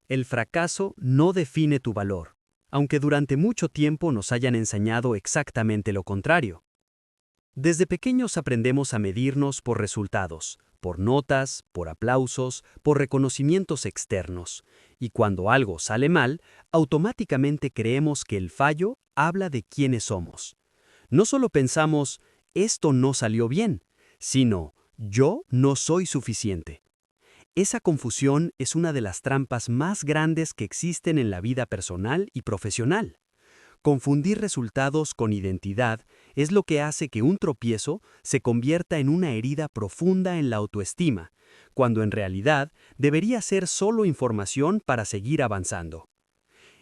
El fracaso no define tu valor, aunque durante mucho tiempo nos hayan enseñado exactamente lo contrario. Desde pequeños aprendemos a medirnos por resultados, por notas, por aplausos, por reconocimientos externos, y cuando algo sale mal, automáticamente creemos que el fallo habla de quiénes somos. No solo pensamos, esto no salió bien, sino, yo no soy suficiente. Esa confusión es una de las trampas más grandes que existen en la vida personal y profesional. Confundir resultados con identidad es lo que hace que un tropiezo se convierta en una herida profunda en la autoestima, cuando en realidad debería ser solo información para seguir avanzando.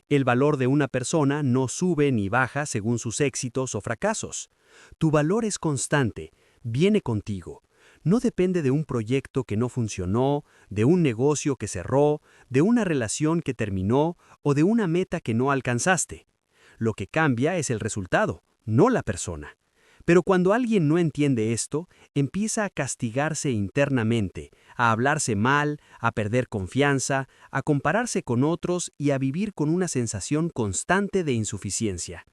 El valor de una persona no sube ni baja según sus éxitos o fracasos. Tu valor es constante, viene contigo. No depende de un proyecto que no funcionó, de un negocio que cerró, de una relación que terminó o de una meta que no alcanzaste. Lo que cambia es el resultado, no la persona. Pero cuando alguien no entiende esto, empieza a castigarse internamente, a hablarse mal, a perder confianza, a compararse con otros y a vivir con una sensación constante de insuficiencia.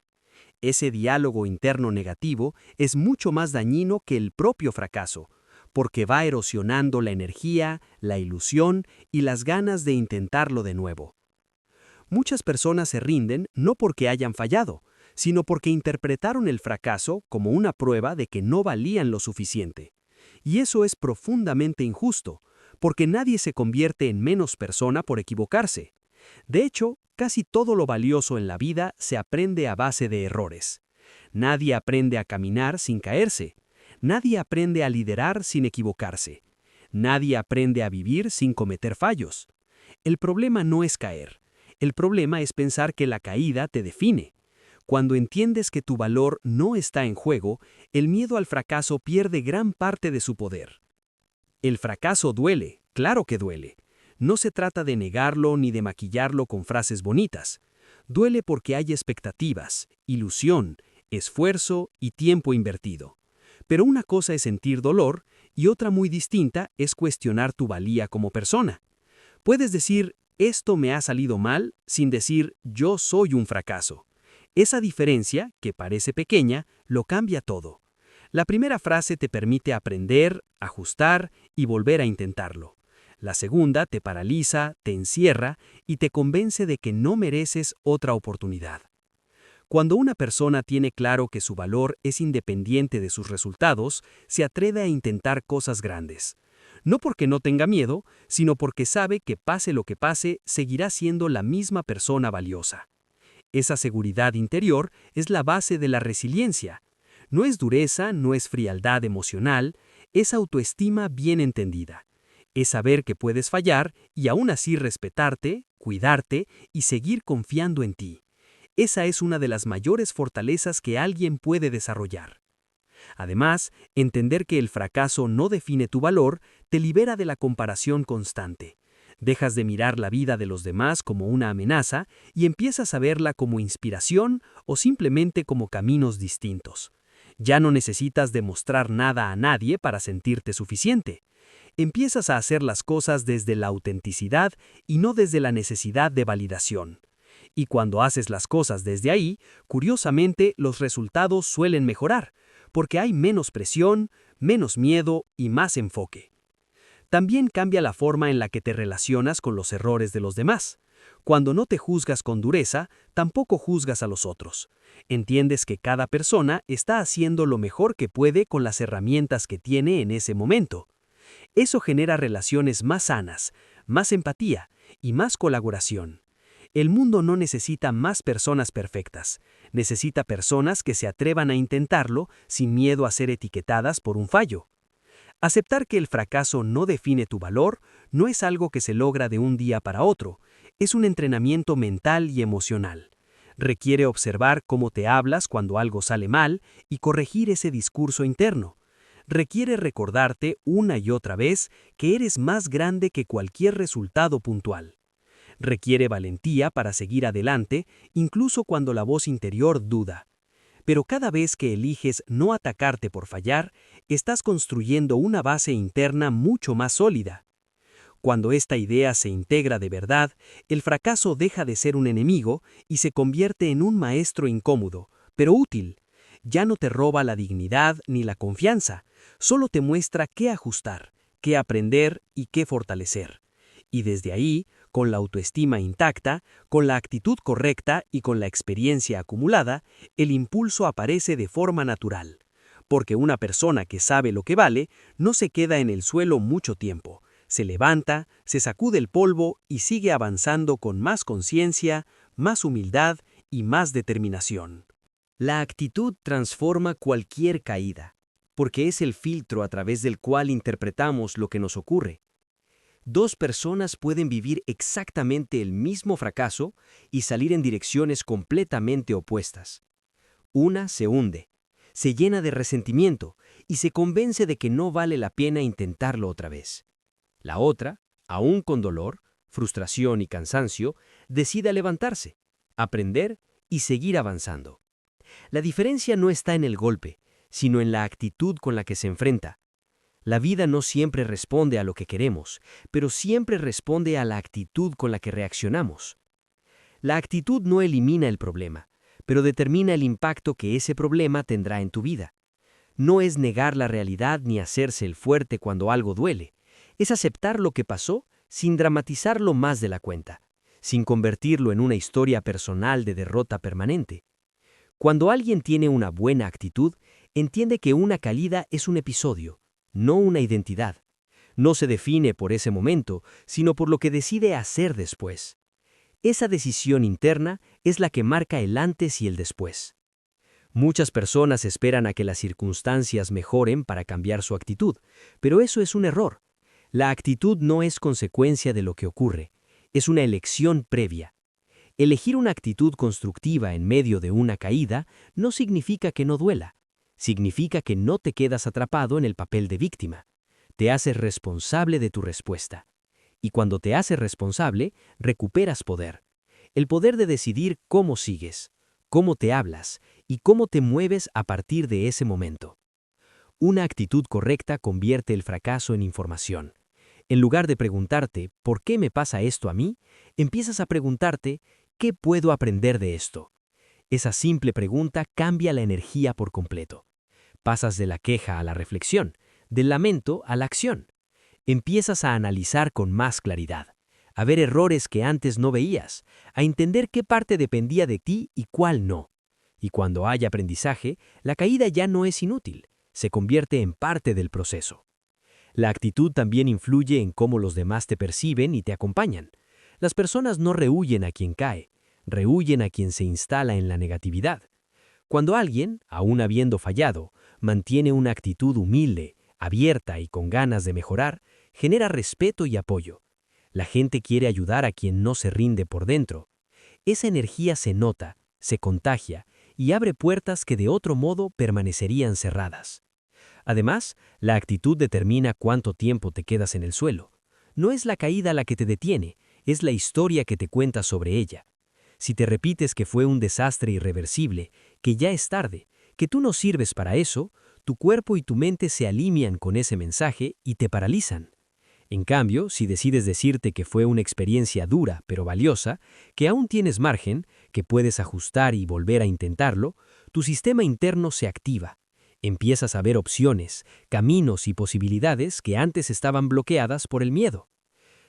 Ese diálogo interno negativo es mucho más dañino que el propio fracaso, porque va erosionando la energía, la ilusión y las ganas de intentarlo de nuevo. Muchas personas se rinden no porque hayan fallado, sino porque interpretaron el fracaso como una prueba de que no valían lo suficiente. Y eso es profundamente injusto, porque nadie se convierte en menos persona por equivocarse. De hecho, casi todo lo valioso en la vida se aprende a base de errores. Nadie aprende a caminar sin caerse. Nadie aprende a liderar sin equivocarse. Nadie aprende a vivir sin cometer fallos. El problema no es caer. El problema es pensar que la caída te define. Cuando entiendes que tu valor no está en juego, el miedo al fracaso pierde gran parte de su poder. El fracaso duele, claro que duele. No se trata de negarlo ni de maquillarlo con frases bonitas. Duele porque hay expectativas, ilusión, esfuerzo y tiempo invertido. Pero una cosa es sentir dolor y otra muy distinta es cuestionar tu valía como persona. Puedes decir, esto me ha salido mal, sin decir, yo soy un fracaso. Esa diferencia, que parece pequeña, lo cambia todo. La primera frase te permite aprender, ajustar y volver a intentarlo. La segunda te paraliza, te encierra y te convence de que no mereces otra oportunidad. Cuando una persona tiene claro que su valor es independiente de sus resultados, se atreve a intentar cosas grandes. No porque no tenga miedo, sino porque sabe que pase lo que pase, seguirá siendo la misma persona valiosa. Esa seguridad interior es la base de la resiliencia. No es dureza, no es frialdad emocional, es autoestima bien entendida. Es saber que puedes fallar y aún así respetarte, cuidarte y seguir confiando en ti. Esa es una de las mayores fortalezas que alguien puede desarrollar. Además, entender que el fracaso no define tu valor te libera de la comparación constante. Dejas de mirar la vida de los demás como una amenaza y empiezas a verla como inspiración o simplemente como caminos distintos. Ya no necesitas demostrar nada a nadie para sentirte suficiente. Empiezas a hacer las cosas desde la autenticidad y no desde la necesidad de validación. Y cuando haces las cosas desde ahí, curiosamente los resultados suelen mejorar, porque hay menos presión, menos miedo y más enfoque. También cambia la forma en la que te relacionas con los errores de los demás. Cuando no te juzgas con dureza, tampoco juzgas a los otros. Entiendes que cada persona está haciendo lo mejor que puede con las herramientas que tiene en ese momento. Eso genera relaciones más sanas, más empatía y más colaboración. El mundo no necesita más personas perfectas, necesita personas que se atrevan a intentarlo sin miedo a ser etiquetadas por un fallo. Aceptar que el fracaso no define tu valor no es algo que se logra de un día para otro, es un entrenamiento mental y emocional. Requiere observar cómo te hablas cuando algo sale mal y corregir ese discurso interno. Requiere recordarte una y otra vez que eres más grande que cualquier resultado puntual. Requiere valentía para seguir adelante, incluso cuando la voz interior duda. Pero cada vez que eliges no atacarte por fallar, estás construyendo una base interna mucho más sólida. Cuando esta idea se integra de verdad, el fracaso deja de ser un enemigo y se convierte en un maestro incómodo, pero útil. Ya no te roba la dignidad ni la confianza, solo te muestra qué ajustar, qué aprender y qué fortalecer. Y desde ahí, con la autoestima intacta, con la actitud correcta y con la experiencia acumulada, el impulso aparece de forma natural. Porque una persona que sabe lo que vale no se queda en el suelo mucho tiempo. Se levanta, se sacude el polvo y sigue avanzando con más conciencia, más humildad y más determinación. La actitud transforma cualquier caída, porque es el filtro a través del cual interpretamos lo que nos ocurre. Dos personas pueden vivir exactamente el mismo fracaso y salir en direcciones completamente opuestas. Una se hunde, se llena de resentimiento y se convence de que no vale la pena intentarlo otra vez. La otra, aún con dolor, frustración y cansancio, decide levantarse, aprender y seguir avanzando. La diferencia no está en el golpe, sino en la actitud con la que se enfrenta. La vida no siempre responde a lo que queremos, pero siempre responde a la actitud con la que reaccionamos. La actitud no elimina el problema, pero determina el impacto que ese problema tendrá en tu vida. No es negar la realidad ni hacerse el fuerte cuando algo duele, es aceptar lo que pasó sin dramatizarlo más de la cuenta, sin convertirlo en una historia personal de derrota permanente. Cuando alguien tiene una buena actitud, entiende que una caída es un episodio, no una identidad. No se define por ese momento, sino por lo que decide hacer después. Esa decisión interna es la que marca el antes y el después. Muchas personas esperan a que las circunstancias mejoren para cambiar su actitud, pero eso es un error. La actitud no es consecuencia de lo que ocurre, es una elección previa. Elegir una actitud constructiva en medio de una caída no significa que no duela, significa que no te quedas atrapado en el papel de víctima. Te haces responsable de tu respuesta. Y cuando te haces responsable, recuperas poder. El poder de decidir cómo sigues, cómo te hablas y cómo te mueves a partir de ese momento. Una actitud correcta convierte el fracaso en información. En lugar de preguntarte, ¿por qué me pasa esto a mí?, empiezas a preguntarte, ¿qué puedo aprender de esto? Esa simple pregunta cambia la energía por completo. Pasas de la queja a la reflexión, del lamento a la acción. Empiezas a analizar con más claridad, a ver errores que antes no veías, a entender qué parte dependía de ti y cuál no. Y cuando hay aprendizaje, la caída ya no es inútil, se convierte en parte del proceso. La actitud también influye en cómo los demás te perciben y te acompañan. Las personas no rehuyen a quien cae, rehuyen a quien se instala en la negatividad. Cuando alguien, aún habiendo fallado, mantiene una actitud humilde, abierta y con ganas de mejorar, genera respeto y apoyo. La gente quiere ayudar a quien no se rinde por dentro. Esa energía se nota, se contagia y abre puertas que de otro modo permanecerían cerradas. Además, la actitud determina cuánto tiempo te quedas en el suelo. No es la caída la que te detiene, es la historia que te cuenta sobre ella. Si te repites que fue un desastre irreversible, que ya es tarde, que tú no sirves para eso, tu cuerpo y tu mente se alinean con ese mensaje y te paralizan. En cambio, si decides decirte que fue una experiencia dura pero valiosa, que aún tienes margen, que puedes ajustar y volver a intentarlo, tu sistema interno se activa. Empiezas a ver opciones, caminos y posibilidades que antes estaban bloqueadas por el miedo.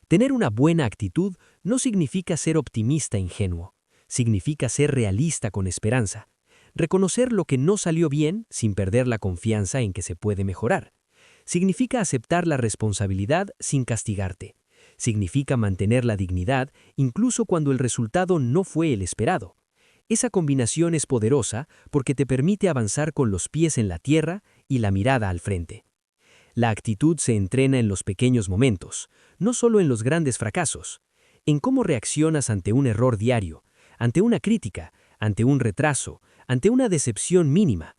Tener una buena actitud no significa ser optimista ingenuo, significa ser realista con esperanza. Reconocer lo que no salió bien sin perder la confianza en que se puede mejorar. Significa aceptar la responsabilidad sin castigarte. Significa mantener la dignidad incluso cuando el resultado no fue el esperado. Esa combinación es poderosa porque te permite avanzar con los pies en la tierra y la mirada al frente. La actitud se entrena en los pequeños momentos, no solo en los grandes fracasos. En cómo reaccionas ante un error diario, ante una crítica, ante un retraso, ante una decepción mínima.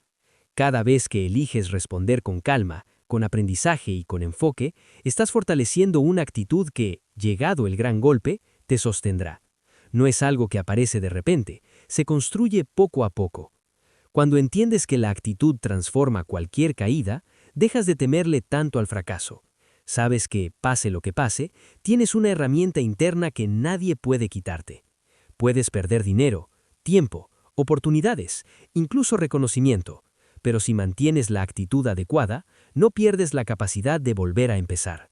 Cada vez que eliges responder con calma, con aprendizaje y con enfoque, estás fortaleciendo una actitud que, llegado el gran golpe, te sostendrá. No es algo que aparece de repente, se construye poco a poco. Cuando entiendes que la actitud transforma cualquier caída, dejas de temerle tanto al fracaso. Sabes que, pase lo que pase, tienes una herramienta interna que nadie puede quitarte. Puedes perder dinero, tiempo, oportunidades, incluso reconocimiento, pero si mantienes la actitud adecuada, no pierdes la capacidad de volver a empezar.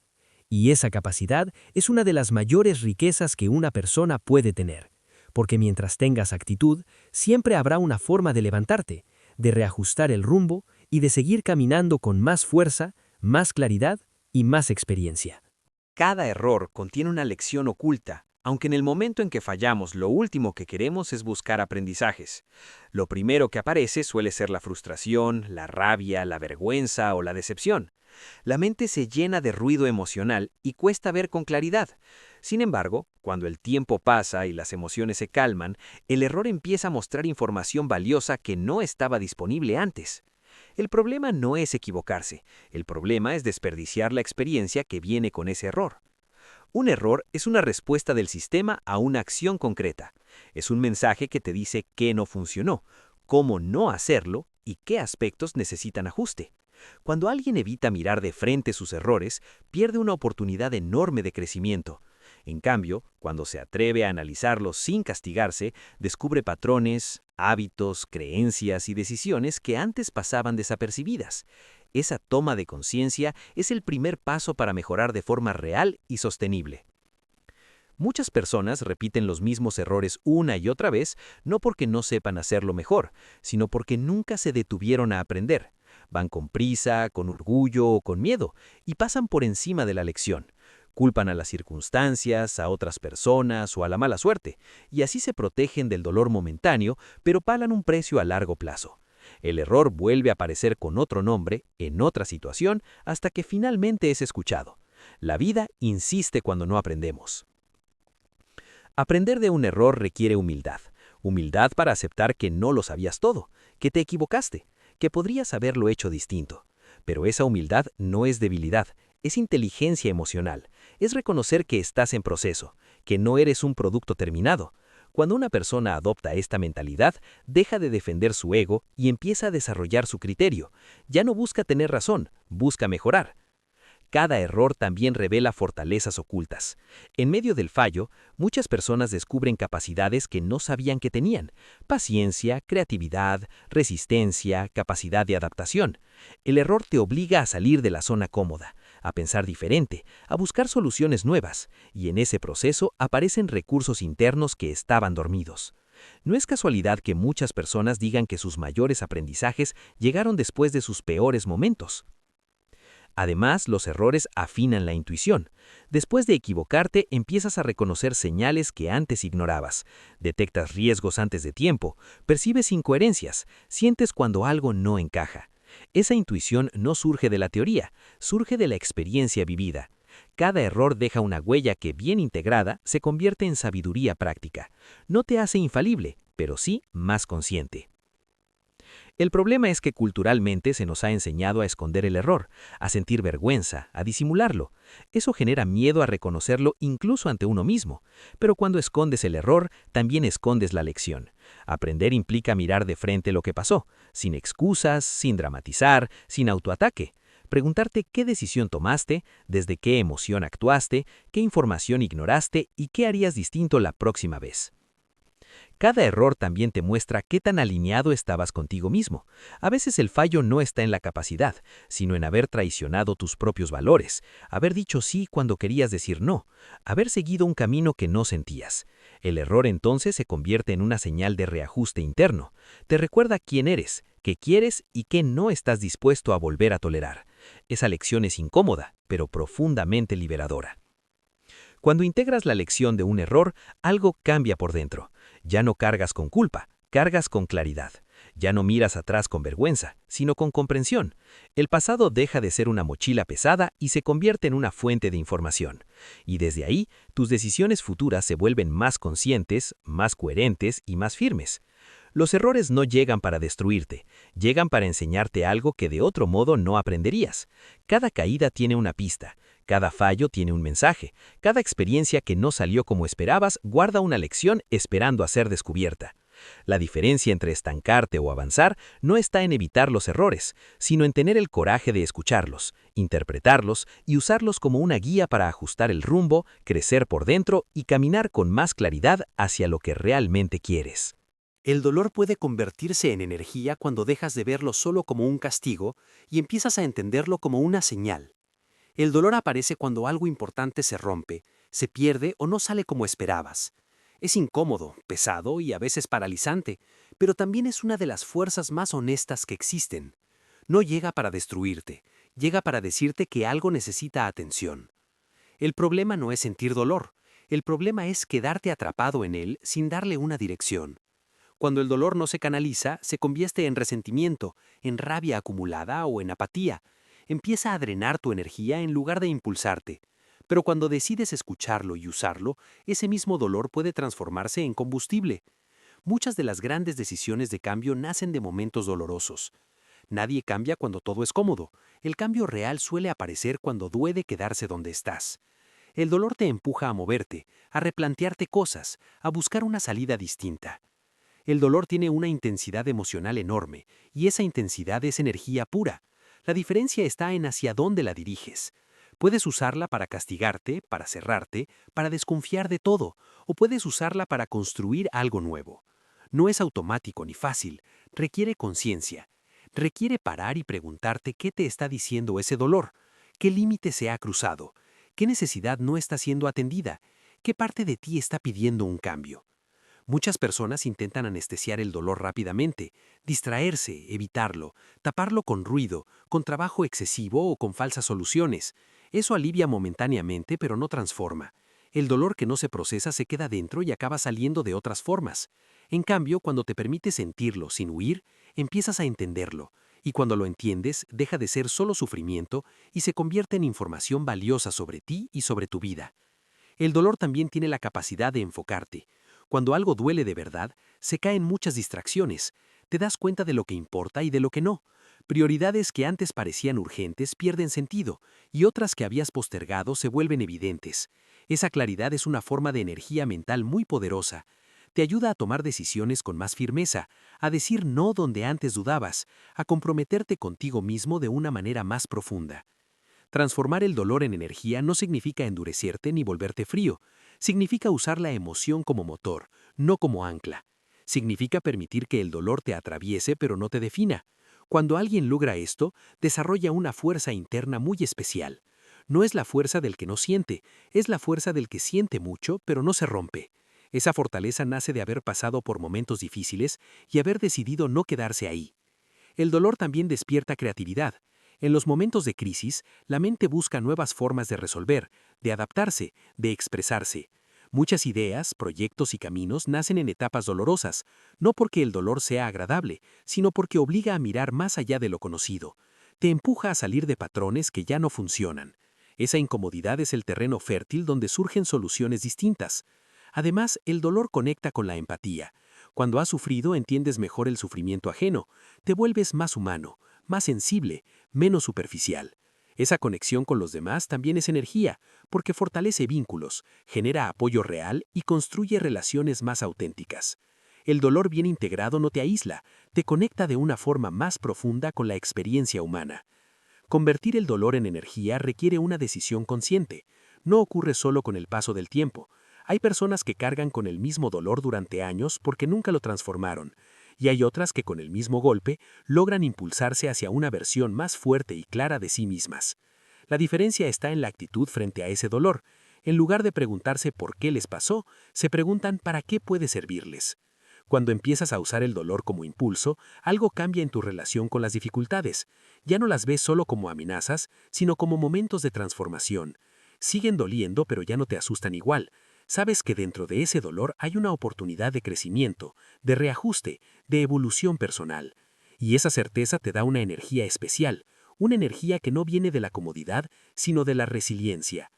Y esa capacidad es una de las mayores riquezas que una persona puede tener, porque mientras tengas actitud, siempre habrá una forma de levantarte, de reajustar el rumbo y de seguir caminando con más fuerza, más claridad y más experiencia. Cada error contiene una lección oculta, aunque en el momento en que fallamos lo último que queremos es buscar aprendizajes. Lo primero que aparece suele ser la frustración, la rabia, la vergüenza o la decepción. La mente se llena de ruido emocional y cuesta ver con claridad. Sin embargo, cuando el tiempo pasa y las emociones se calman, el error empieza a mostrar información valiosa que no estaba disponible antes. El problema no es equivocarse, el problema es desperdiciar la experiencia que viene con ese error. Un error es una respuesta del sistema a una acción concreta. Es un mensaje que te dice qué no funcionó, cómo no hacerlo y qué aspectos necesitan ajuste. Cuando alguien evita mirar de frente sus errores, pierde una oportunidad enorme de crecimiento. En cambio, cuando se atreve a analizarlos sin castigarse, descubre patrones, hábitos, creencias y decisiones que antes pasaban desapercibidas. Esa toma de conciencia es el primer paso para mejorar de forma real y sostenible. Muchas personas repiten los mismos errores una y otra vez, no porque no sepan hacerlo mejor, sino porque nunca se detuvieron a aprender. Van con prisa, con orgullo o con miedo, y pasan por encima de la lección. Culpan a las circunstancias, a otras personas o a la mala suerte, y así se protegen del dolor momentáneo, pero pagan un precio a largo plazo. El error vuelve a aparecer con otro nombre, en otra situación, hasta que finalmente es escuchado. La vida insiste cuando no aprendemos. Aprender de un error requiere humildad. Humildad para aceptar que no lo sabías todo, que te equivocaste, que podrías haberlo hecho distinto. Pero esa humildad no es debilidad, es inteligencia emocional. Es reconocer que estás en proceso, que no eres un producto terminado. Cuando una persona adopta esta mentalidad, deja de defender su ego y empieza a desarrollar su criterio. Ya no busca tener razón, busca mejorar. Cada error también revela fortalezas ocultas. En medio del fallo, muchas personas descubren capacidades que no sabían que tenían. Paciencia, creatividad, resistencia, capacidad de adaptación. El error te obliga a salir de la zona cómoda, a pensar diferente, a buscar soluciones nuevas, y en ese proceso aparecen recursos internos que estaban dormidos. No es casualidad que muchas personas digan que sus mayores aprendizajes llegaron después de sus peores momentos. Además, los errores afinan la intuición. Después de equivocarte, empiezas a reconocer señales que antes ignorabas. Detectas riesgos antes de tiempo, percibes incoherencias, sientes cuando algo no encaja. Esa intuición no surge de la teoría, surge de la experiencia vivida. Cada error deja una huella que, bien integrada, se convierte en sabiduría práctica. No te hace infalible, pero sí más consciente. El problema es que culturalmente se nos ha enseñado a esconder el error, a sentir vergüenza, a disimularlo. Eso genera miedo a reconocerlo incluso ante uno mismo. Pero cuando escondes el error, también escondes la lección. Aprender implica mirar de frente lo que pasó, sin excusas, sin dramatizar, sin autoataque. Preguntarte qué decisión tomaste, desde qué emoción actuaste, qué información ignoraste y qué harías distinto la próxima vez. Cada error también te muestra qué tan alineado estabas contigo mismo. A veces el fallo no está en la capacidad, sino en haber traicionado tus propios valores, haber dicho sí cuando querías decir no, haber seguido un camino que no sentías. El error entonces se convierte en una señal de reajuste interno. Te recuerda quién eres, qué quieres y qué no estás dispuesto a volver a tolerar. Esa lección es incómoda, pero profundamente liberadora. Cuando integras la lección de un error, algo cambia por dentro. Ya no cargas con culpa, cargas con claridad. Ya no miras atrás con vergüenza, sino con comprensión. El pasado deja de ser una mochila pesada y se convierte en una fuente de información. Y desde ahí, tus decisiones futuras se vuelven más conscientes, más coherentes y más firmes. Los errores no llegan para destruirte, llegan para enseñarte algo que de otro modo no aprenderías. Cada caída tiene una pista. Cada fallo tiene un mensaje. Cada experiencia que no salió como esperabas guarda una lección esperando a ser descubierta. La diferencia entre estancarte o avanzar no está en evitar los errores, sino en tener el coraje de escucharlos, interpretarlos y usarlos como una guía para ajustar el rumbo, crecer por dentro y caminar con más claridad hacia lo que realmente quieres. El dolor puede convertirse en energía cuando dejas de verlo solo como un castigo y empiezas a entenderlo como una señal. El dolor aparece cuando algo importante se rompe, se pierde o no sale como esperabas. Es incómodo, pesado y a veces paralizante, pero también es una de las fuerzas más honestas que existen. No llega para destruirte, llega para decirte que algo necesita atención. El problema no es sentir dolor, el problema es quedarte atrapado en él sin darle una dirección. Cuando el dolor no se canaliza, se convierte en resentimiento, en rabia acumulada o en apatía. Empieza a drenar tu energía en lugar de impulsarte. Pero cuando decides escucharlo y usarlo, ese mismo dolor puede transformarse en combustible. Muchas de las grandes decisiones de cambio nacen de momentos dolorosos. Nadie cambia cuando todo es cómodo. El cambio real suele aparecer cuando duele quedarse donde estás. El dolor te empuja a moverte, a replantearte cosas, a buscar una salida distinta. El dolor tiene una intensidad emocional enorme, y esa intensidad es energía pura. La diferencia está en hacia dónde la diriges. Puedes usarla para castigarte, para cerrarte, para desconfiar de todo, o puedes usarla para construir algo nuevo. No es automático ni fácil, requiere conciencia. Requiere parar y preguntarte qué te está diciendo ese dolor, qué límite se ha cruzado, qué necesidad no está siendo atendida, qué parte de ti está pidiendo un cambio. Muchas personas intentan anestesiar el dolor rápidamente, distraerse, evitarlo, taparlo con ruido, con trabajo excesivo o con falsas soluciones. Eso alivia momentáneamente, pero no transforma. El dolor que no se procesa se queda dentro y acaba saliendo de otras formas. En cambio, cuando te permites sentirlo sin huir, empiezas a entenderlo. Y cuando lo entiendes, deja de ser solo sufrimiento y se convierte en información valiosa sobre ti y sobre tu vida. El dolor también tiene la capacidad de enfocarte. Cuando algo duele de verdad, se caen muchas distracciones. Te das cuenta de lo que importa y de lo que no. Prioridades que antes parecían urgentes pierden sentido y otras que habías postergado se vuelven evidentes. Esa claridad es una forma de energía mental muy poderosa. Te ayuda a tomar decisiones con más firmeza, a decir no donde antes dudabas, a comprometerte contigo mismo de una manera más profunda. Transformar el dolor en energía no significa endurecerte ni volverte frío. Significa usar la emoción como motor, no como ancla. Significa permitir que el dolor te atraviese pero no te defina. Cuando alguien logra esto, desarrolla una fuerza interna muy especial. No es la fuerza del que no siente, es la fuerza del que siente mucho pero no se rompe. Esa fortaleza nace de haber pasado por momentos difíciles y haber decidido no quedarse ahí. El dolor también despierta creatividad. En los momentos de crisis, la mente busca nuevas formas de resolver, de adaptarse, de expresarse. Muchas ideas, proyectos y caminos nacen en etapas dolorosas, no porque el dolor sea agradable, sino porque obliga a mirar más allá de lo conocido. Te empuja a salir de patrones que ya no funcionan. Esa incomodidad es el terreno fértil donde surgen soluciones distintas. Además, el dolor conecta con la empatía. Cuando has sufrido, entiendes mejor el sufrimiento ajeno, te vuelves más humano, más sensible, menos superficial. Esa conexión con los demás también es energía, porque fortalece vínculos, genera apoyo real y construye relaciones más auténticas. El dolor bien integrado no te aísla, te conecta de una forma más profunda con la experiencia humana. Convertir el dolor en energía requiere una decisión consciente. No ocurre solo con el paso del tiempo. Hay personas que cargan con el mismo dolor durante años porque nunca lo transformaron, y hay otras que con el mismo golpe logran impulsarse hacia una versión más fuerte y clara de sí mismas. La diferencia está en la actitud frente a ese dolor. En lugar de preguntarse por qué les pasó, se preguntan para qué puede servirles. Cuando empiezas a usar el dolor como impulso, algo cambia en tu relación con las dificultades. Ya no las ves solo como amenazas, sino como momentos de transformación. Siguen doliendo, pero ya no te asustan igual. Sabes que dentro de ese dolor hay una oportunidad de crecimiento, de reajuste, de evolución personal. Y esa certeza te da una energía especial, una energía que no viene de la comodidad, sino de la resiliencia.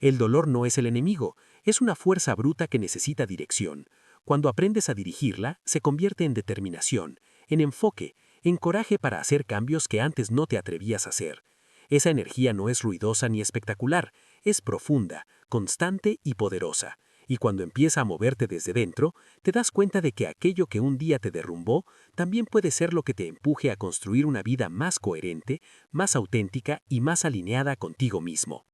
El dolor no es el enemigo, es una fuerza bruta que necesita dirección. Cuando aprendes a dirigirla, se convierte en determinación, en enfoque, en coraje para hacer cambios que antes no te atrevías a hacer. Esa energía no es ruidosa ni espectacular, es profunda, constante y poderosa. Y cuando empieza a moverte desde dentro, te das cuenta de que aquello que un día te derrumbó también puede ser lo que te empuje a construir una vida más coherente, más auténtica y más alineada contigo mismo.